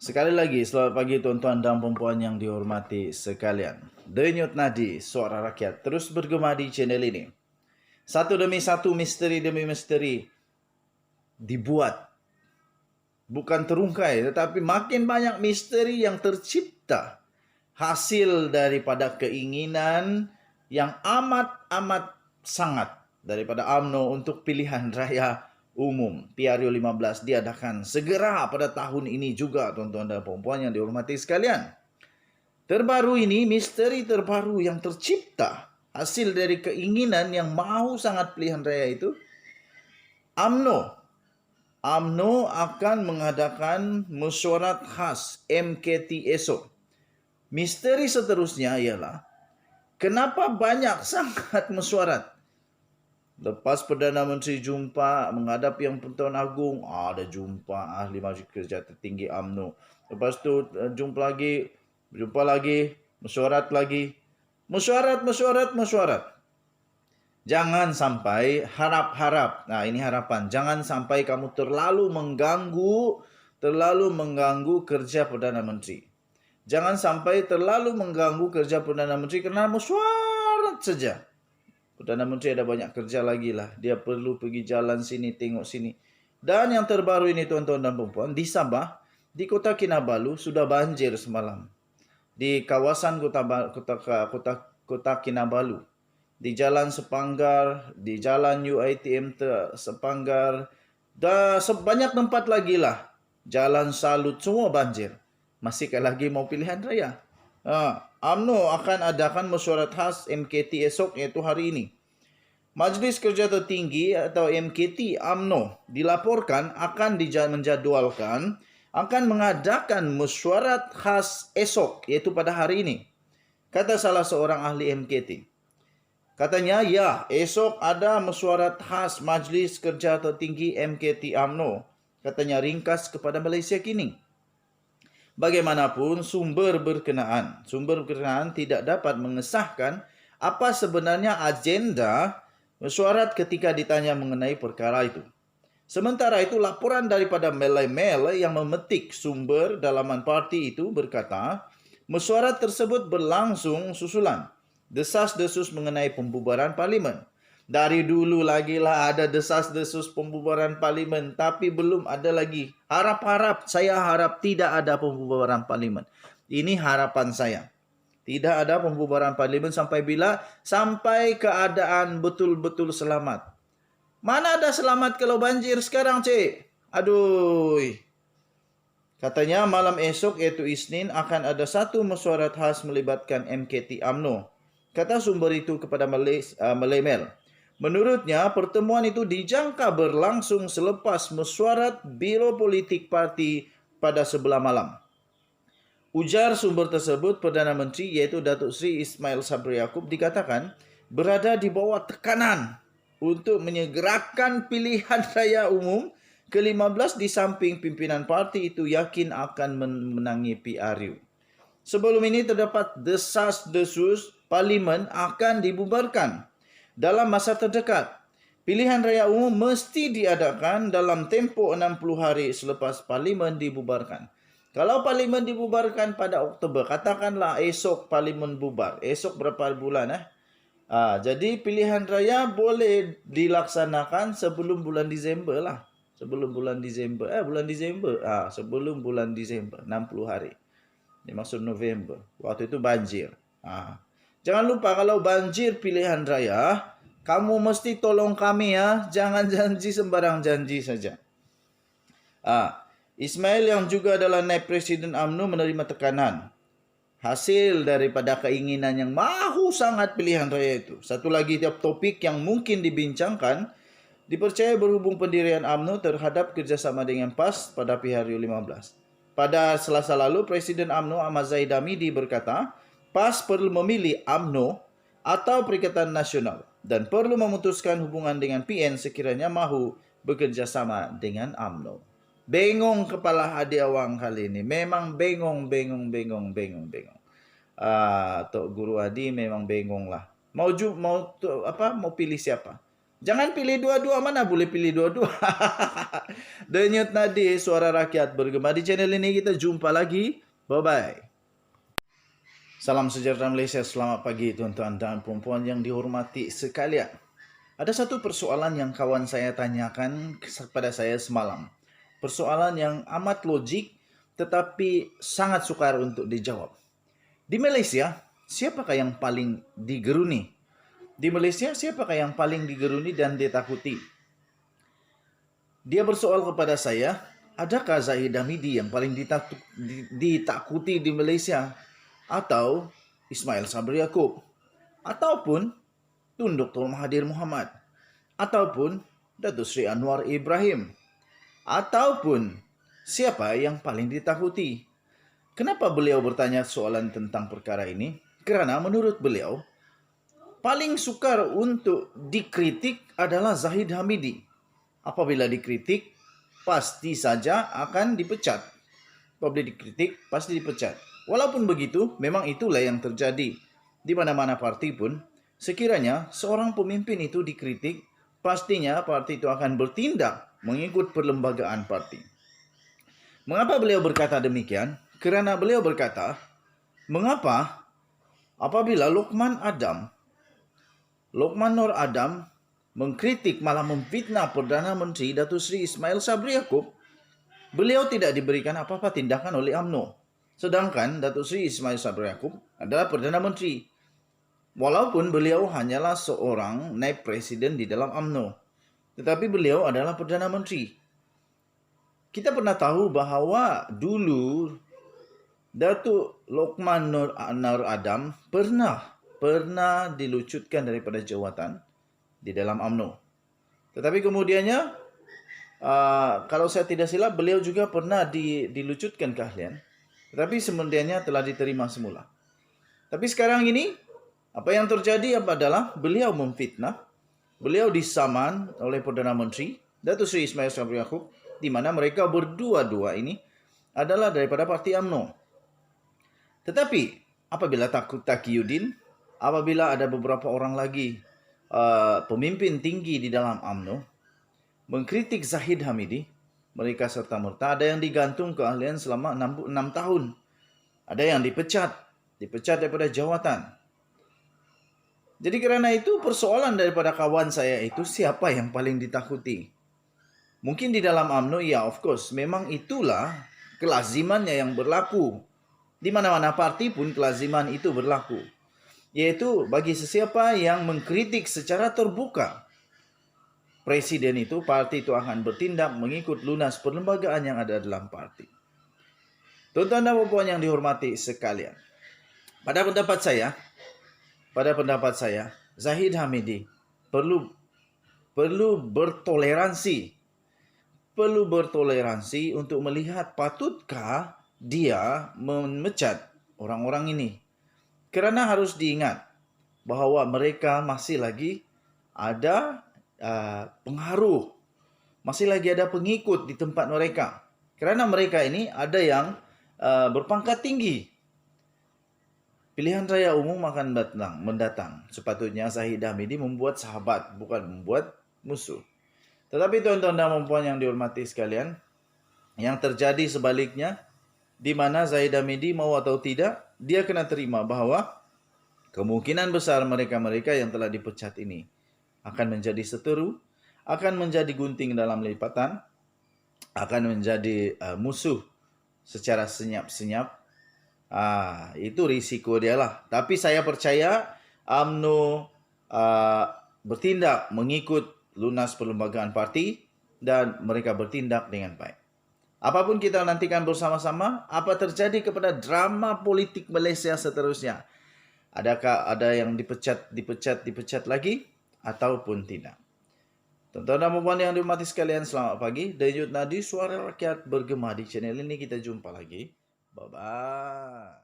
Sekali lagi, selamat pagi tuan-tuan dan perempuan yang dihormati sekalian. Denyut nadi suara rakyat terus bergema di channel ini. Satu demi satu, misteri demi misteri dibuat. Bukan terungkai, tetapi makin banyak misteri yang tercipta. Hasil daripada keinginan yang amat sangat daripada UMNO untuk pilihan raya umum PRU 15 diadakan segera pada tahun ini juga, tuan-tuan dan puan yang dihormati sekalian. Terbaru ini, misteri terbaru yang tercipta hasil dari keinginan yang mahu sangat pilihan raya itu, UMNO akan mengadakan mesyuarat khas MKT esok. Misteri seterusnya ialah kenapa banyak sangat mesyuarat. Lepas Perdana Menteri jumpa menghadap Yang Pertuan Agung, ada jumpa ahli majlis kerja tertinggi UMNO. Lepas tu jumpa lagi, mesyuarat. Jangan sampai harap. Nah, ini harapan. Jangan sampai kamu terlalu mengganggu kerja Perdana Menteri. Jangan sampai terlalu mengganggu kerja Perdana Menteri kerana mesyuarat saja. Perdana Menteri ada banyak kerja lagi lah. Dia perlu pergi jalan sini, tengok sini. Dan yang terbaru ini tuan-tuan dan puan, di Sabah, di Kota Kinabalu sudah banjir semalam. Di kawasan Kota Kinabalu, di Jalan Sepanggar, di Jalan UiTM Sepanggar, dan sebanyak tempat lagi lah. Jalan Salut, semua banjir. Masihkah lagi mau pilihan raya? UMNO akan adakan mesyuarat khas MKT esok, iaitu hari ini. Majlis Kerja Tertinggi atau MKT UMNO dilaporkan akan menjadwalkan akan mengadakan mesyuarat khas esok, iaitu pada hari ini. Kata salah seorang ahli MKT. Katanya, ya, esok ada mesyuarat khas Majlis Kerja Tertinggi MKT UMNO. Katanya ringkas kepada Malaysia kini. Bagaimanapun, sumber berkenaan tidak dapat mengesahkan apa sebenarnya agenda mesyuarat ketika ditanya mengenai perkara itu. Sementara itu, laporan daripada Malay Mail yang memetik sumber dalaman parti itu berkata, mesyuarat tersebut berlangsung susulan desas-desus mengenai pembubaran parlimen. Dari dulu lagi lah ada desas-desus pembubaran parlimen, tapi belum ada lagi. Saya harap tidak ada pembubaran parlimen. Ini harapan saya. Tidak ada pembubaran parlimen sampai bila? Sampai keadaan betul-betul selamat. Mana ada selamat kalau banjir sekarang, cik? Aduh. Katanya malam esok, iaitu Isnin, akan ada satu mesyuarat khas melibatkan MKT UMNO. Kata sumber itu kepada Malay Mail. Menurutnya, pertemuan itu dijangka berlangsung selepas mesyuarat Biro Politik Parti pada sebelah malam. Ujar sumber tersebut, Perdana Menteri iaitu Datuk Seri Ismail Sabri Yaakob dikatakan berada di bawah tekanan untuk menyegerakan pilihan raya umum ke-15 di samping pimpinan parti itu yakin akan memenangi PRU. Sebelum ini terdapat desas-desus parlimen akan dibubarkan dalam masa terdekat. Pilihan raya umum mesti diadakan dalam tempoh 60 hari selepas parlimen dibubarkan. Kalau parlimen dibubarkan pada Oktober, katakanlah esok parlimen bubar. Esok berapa bulan? Jadi pilihan raya boleh dilaksanakan sebelum bulan Disember lah. Sebelum bulan Disember. Sebelum bulan Disember, 60 hari. Ini maksud November. Waktu itu banjir. Jangan lupa kalau banjir pilihan raya, kamu mesti tolong kami ya. Jangan janji sembarang janji saja. Ismail yang juga adalah naib Presiden UMNO menerima tekanan. Hasil daripada keinginan yang mahu sangat pilihan raya itu. Satu lagi tiap topik yang mungkin dibincangkan, dipercaya berhubung pendirian UMNO terhadap kerjasama dengan PAS pada PRU 15. Pada Selasa lalu, Presiden UMNO Ahmad Zahid Hamidi berkata, PAS perlu memilih UMNO atau Perikatan Nasional dan perlu memutuskan hubungan dengan PN sekiranya mahu bekerjasama dengan UMNO. Bengong kepala Hadi Awang kali ini. Memang bengong. Tok Guru Hadi memang bengong lah. Mau pilih siapa? Jangan pilih dua-dua, mana boleh pilih dua-dua. Denyut nadi suara rakyat bergema di channel ini, kita jumpa lagi. Bye-bye. Salam sejahtera Malaysia, selamat pagi tuan-tuan dan puan-puan yang dihormati sekalian. Ada satu persoalan yang kawan saya tanyakan kepada saya semalam. Persoalan yang amat logik tetapi sangat sukar untuk dijawab. Di Malaysia, siapakah yang paling digeruni? Di Malaysia, siapakah yang paling digeruni dan ditakuti? Dia bersoal kepada saya, adakah Zahid Hamidi yang paling ditakuti di Malaysia? Atau Ismail Sabri Yaakob? Ataupun Tun Dr. Mahathir Mohamad? Ataupun Datuk Seri Anwar Ibrahim? Ataupun siapa yang paling ditakuti? Kenapa beliau bertanya soalan tentang perkara ini? Kerana menurut beliau, paling sukar untuk dikritik adalah Zahid Hamidi. Apabila dikritik, pasti saja akan dipecat. Apabila dikritik, pasti dipecat. Walaupun begitu, memang itulah yang terjadi. Di mana-mana parti pun, sekiranya seorang pemimpin itu dikritik, pastinya parti itu akan bertindak mengikut perlembagaan parti. Mengapa beliau berkata demikian? Kerana beliau berkata, mengapa apabila Lokman Nur Adam mengkritik malah memfitnah Perdana Menteri Datuk Seri Ismail Sabri Yaakob, beliau tidak diberikan apa-apa tindakan oleh UMNO. Sedangkan Datuk Seri Ismail Sabri Yaakob adalah Perdana Menteri. Walaupun beliau hanyalah seorang naib presiden di dalam UMNO, tetapi beliau adalah Perdana Menteri. Kita pernah tahu bahawa dulu Datuk Lokman Nur Adam pernah dilucutkan daripada jawatan di dalam UMNO. Tetapi kemudiannya, kalau saya tidak silap, beliau juga pernah dilucutkan keahlian. Tetapi kemudiannya telah diterima semula. Tapi sekarang ini, apa yang terjadi adalah beliau memfitnah, beliau disaman oleh Perdana Menteri Datuk Seri Ismail Sabri Yaakob, di mana mereka berdua-dua ini adalah daripada parti UMNO. Tetapi apabila Taqiyuddin, apabila ada beberapa orang lagi pemimpin tinggi di dalam UMNO mengkritik Zahid Hamidi, mereka serta-merta ada yang digantung keahlian selama 6 tahun. Ada yang dipecat daripada jawatan. Jadi kerana itu persoalan daripada kawan saya itu, siapa yang paling ditakuti? Mungkin di dalam UMNO, ya of course, memang itulah kelazimannya yang berlaku. Di mana-mana parti pun kelaziman itu berlaku. Yaitu bagi sesiapa yang mengkritik secara terbuka presiden itu, parti itu akan bertindak mengikut lunas perlembagaan yang ada dalam parti. Tuan-tuan dan puan yang dihormati sekalian, pada pendapat saya, Zahid Hamidi perlu bertoleransi untuk melihat patutkah dia memecat orang-orang ini. Kerana harus diingat bahawa mereka masih lagi ada pengaruh, masih lagi ada pengikut di tempat mereka. Kerana mereka ini ada yang berpangkat tinggi. Pilihan raya umum akan mendatang. Sepatutnya Zahid Hamidi membuat sahabat, bukan membuat musuh. Tetapi tuan-tuan dan puan yang dihormati sekalian, yang terjadi sebaliknya, di mana Zahid Hamidi mau atau tidak, dia kena terima bahawa kemungkinan besar mereka-mereka yang telah dipecat ini akan menjadi seteru, akan menjadi gunting dalam lipatan, akan menjadi musuh secara senyap-senyap. Itu risiko dia lah. Tapi saya percaya UMNO bertindak mengikut lunas perlembagaan parti dan mereka bertindak dengan baik. Apapun kita nantikan bersama-sama, apa terjadi kepada drama politik Malaysia seterusnya. Adakah ada yang dipecat lagi ataupun tidak? Tuan-tuan dan puan yang dihormati sekalian, selamat pagi. Denyut nadi suara rakyat bergema di channel ini, kita jumpa lagi. Bye-bye.